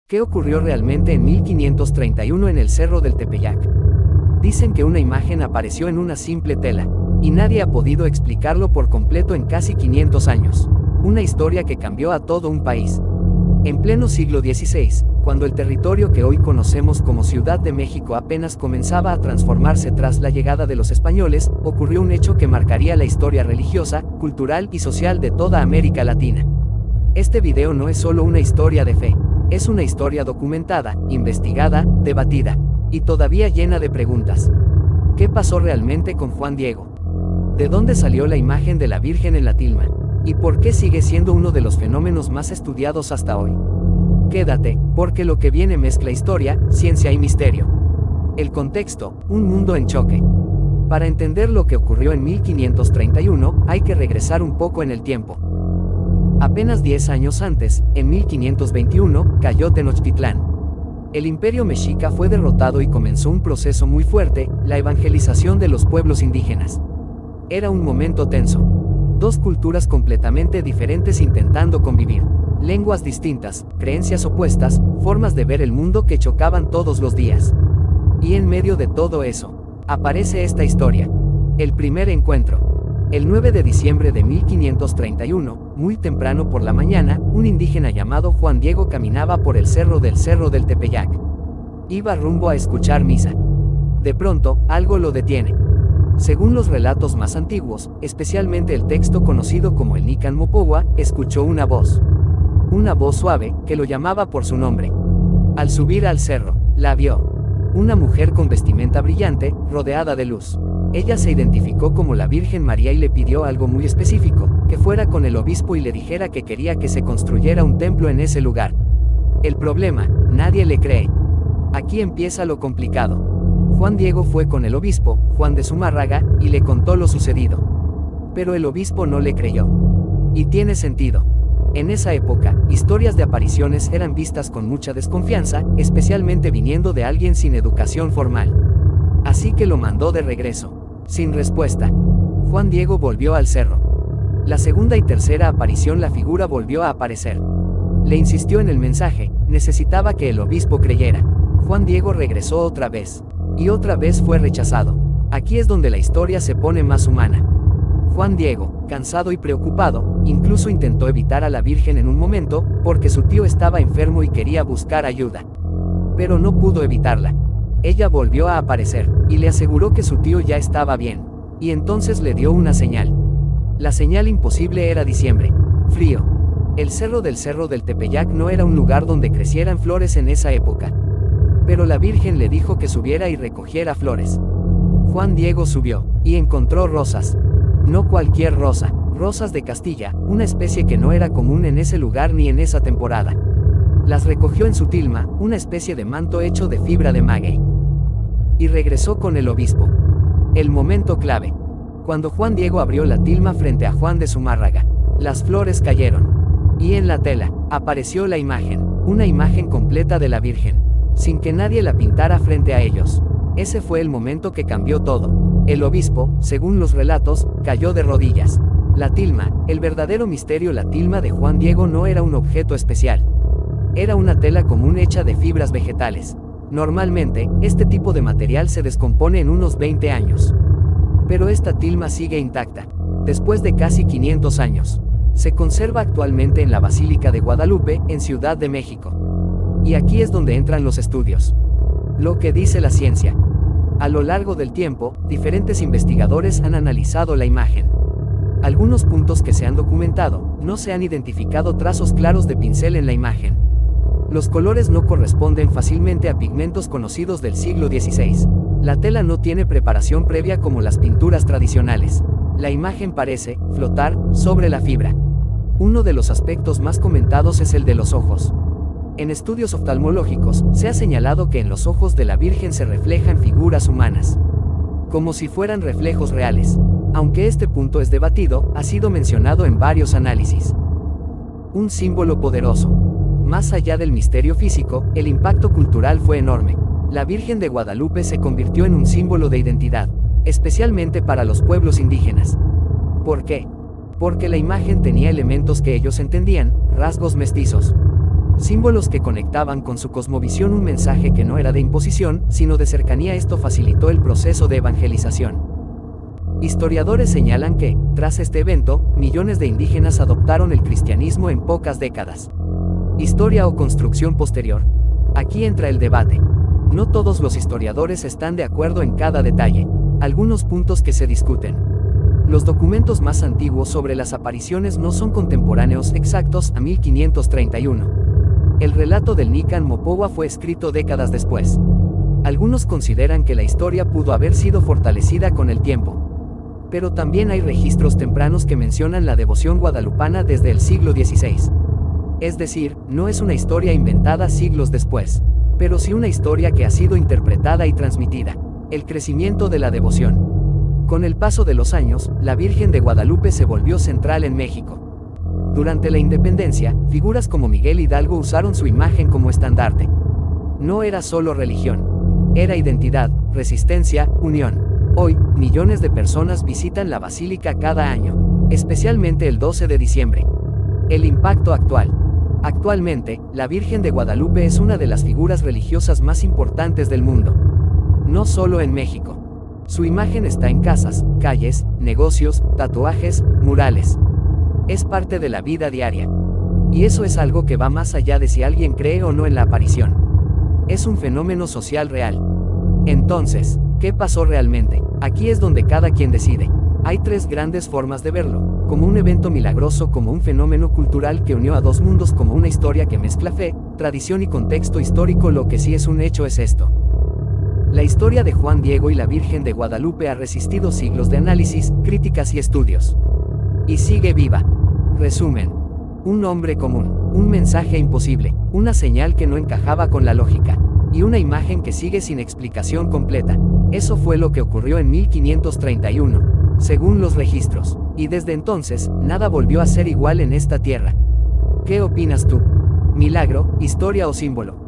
¿Qué ocurrió realmente en 1531 en el Cerro del Tepeyac? Dicen que una imagen apareció en una simple tela, y nadie ha podido explicarlo por completo en casi 500 años. Una historia que cambió a todo un país. En pleno siglo XVI, cuando el territorio que hoy conocemos como Ciudad de México apenas comenzaba a transformarse tras la llegada de los españoles, ocurrió un hecho que marcaría la historia religiosa, cultural y social de toda América Latina. Este video no es solo una historia de fe, es una historia documentada, investigada, debatida, y todavía llena de preguntas. ¿Qué pasó realmente con Juan Diego? ¿De dónde salió la imagen de la Virgen en la tilma? ¿Y por qué sigue siendo uno de los fenómenos más estudiados hasta hoy? Quédate, porque lo que viene mezcla historia, ciencia y misterio. El contexto, un mundo en choque. Para entender lo que ocurrió en 1531, hay que regresar un poco en el tiempo. Apenas 10 años antes, en 1521, cayó Tenochtitlán. El imperio mexica fue derrotado y comenzó un proceso muy fuerte, la evangelización de los pueblos indígenas. Era un momento tenso. Dos culturas completamente diferentes intentando convivir. Lenguas distintas, creencias opuestas, formas de ver el mundo que chocaban todos los días. Y en medio de todo eso, aparece esta historia. El primer encuentro. El 9 de diciembre de 1531, muy temprano por la mañana, un indígena llamado Juan Diego caminaba por el Cerro del Tepeyac. Iba rumbo a escuchar misa. De pronto, algo lo detiene. Según los relatos más antiguos, especialmente el texto conocido como el Nican Mopogua, escuchó una voz. Una voz suave, que lo llamaba por su nombre. Al subir al cerro, la vio. Una mujer con vestimenta brillante, rodeada de luz. Ella se identificó como la Virgen María y le pidió algo muy específico, que fuera con el obispo y le dijera que quería que se construyera un templo en ese lugar. El problema, nadie le cree. Aquí empieza lo complicado. Juan Diego fue con el obispo, Juan de Zumárraga, y le contó lo sucedido. Pero el obispo no le creyó. Y tiene sentido. En esa época, historias de apariciones eran vistas con mucha desconfianza, especialmente viniendo de alguien sin educación formal. Así que lo mandó de regreso. Sin respuesta. Juan Diego volvió al cerro. La segunda y tercera aparición la figura volvió a aparecer. Le insistió en el mensaje, necesitaba que el obispo creyera. Juan Diego regresó otra vez. Y otra vez fue rechazado. Aquí es donde la historia se pone más humana. Juan Diego, cansado y preocupado, incluso intentó evitar a la Virgen en un momento, porque su tío estaba enfermo y quería buscar ayuda. Pero no pudo evitarla. Ella volvió a aparecer, y le aseguró que su tío ya estaba bien. Y entonces le dio una señal. La señal imposible era diciembre. Frío. El cerro del Tepeyac no era un lugar donde crecieran flores en esa época. Pero la Virgen le dijo que subiera y recogiera flores. Juan Diego subió, y encontró rosas. No cualquier rosa, rosas de Castilla, una especie que no era común en ese lugar ni en esa temporada. Las recogió en su tilma, una especie de manto hecho de fibra de maguey. Y regresó con el obispo. El momento clave. Cuando Juan Diego abrió la tilma frente a Juan de Zumárraga, las flores cayeron. Y en la tela, apareció la imagen, una imagen completa de la Virgen, sin que nadie la pintara frente a ellos. Ese fue el momento que cambió todo. El obispo, según los relatos, cayó de rodillas. La tilma, el verdadero misterio. La tilma de Juan Diego no era un objeto especial. Era una tela común hecha de fibras vegetales. Normalmente, este tipo de material se descompone en unos 20 años. Pero esta tilma sigue intacta. Después de casi 500 años. Se conserva actualmente en la Basílica de Guadalupe, en Ciudad de México. Y aquí es donde entran los estudios. Lo que dice la ciencia. A lo largo del tiempo, diferentes investigadores han analizado la imagen. Algunos puntos que se han documentado, no se han identificado trazos claros de pincel en la imagen. Los colores no corresponden fácilmente a pigmentos conocidos del siglo XVI. La tela no tiene preparación previa como las pinturas tradicionales. La imagen parece flotar sobre la fibra. Uno de los aspectos más comentados es el de los ojos. En estudios oftalmológicos, se ha señalado que en los ojos de la Virgen se reflejan figuras humanas, como si fueran reflejos reales. Aunque este punto es debatido, ha sido mencionado en varios análisis. Un símbolo poderoso. Más allá del misterio físico, el impacto cultural fue enorme. La Virgen de Guadalupe se convirtió en un símbolo de identidad, especialmente para los pueblos indígenas. ¿Por qué? Porque la imagen tenía elementos que ellos entendían, rasgos mestizos. símbolos que conectaban con su cosmovisión, un mensaje que no era de imposición, sino de cercanía. Esto facilitó el proceso de evangelización. Historiadores señalan que, tras este evento, millones de indígenas adoptaron el cristianismo en pocas décadas. ¿Historia o construcción posterior? Aquí entra el debate. No todos los historiadores están de acuerdo en cada detalle. Algunos puntos que se discuten. Los documentos más antiguos sobre las apariciones no son contemporáneos exactos a 1531. El relato del Nican Mopowa fue escrito décadas después. Algunos consideran que la historia pudo haber sido fortalecida con el tiempo. Pero también hay registros tempranos que mencionan la devoción guadalupana desde el siglo XVI. Es decir, no es una historia inventada siglos después, pero sí una historia que ha sido interpretada y transmitida. El crecimiento de la devoción. Con el paso de los años, la Virgen de Guadalupe se volvió central en México. Durante la independencia, figuras como Miguel Hidalgo usaron su imagen como estandarte. No era solo religión, era identidad, resistencia, unión. Hoy, millones de personas visitan la basílica cada año, especialmente el 12 de diciembre. El impacto actual. Actualmente, la Virgen de Guadalupe es una de las figuras religiosas más importantes del mundo. No solo en México. Su imagen está en casas, calles, negocios, tatuajes, murales. Es parte de la vida diaria. Y eso es algo que va más allá de si alguien cree o no en la aparición. Es un fenómeno social real. Entonces, ¿qué pasó realmente? Aquí es donde cada quien decide. Hay tres grandes formas de verlo: como un evento milagroso, como un fenómeno cultural que unió a dos mundos, como una historia que mezcla fe, tradición y contexto histórico. Lo que sí es un hecho es esto. La historia de Juan Diego y la Virgen de Guadalupe ha resistido siglos de análisis, críticas y estudios. Y sigue viva. Resumen. Un nombre común, un mensaje imposible, una señal que no encajaba con la lógica, y una imagen que sigue sin explicación completa. Eso fue lo que ocurrió en 1531, según los registros, y desde entonces, nada volvió a ser igual en esta tierra. ¿Qué opinas tú? ¿Milagro, historia o símbolo?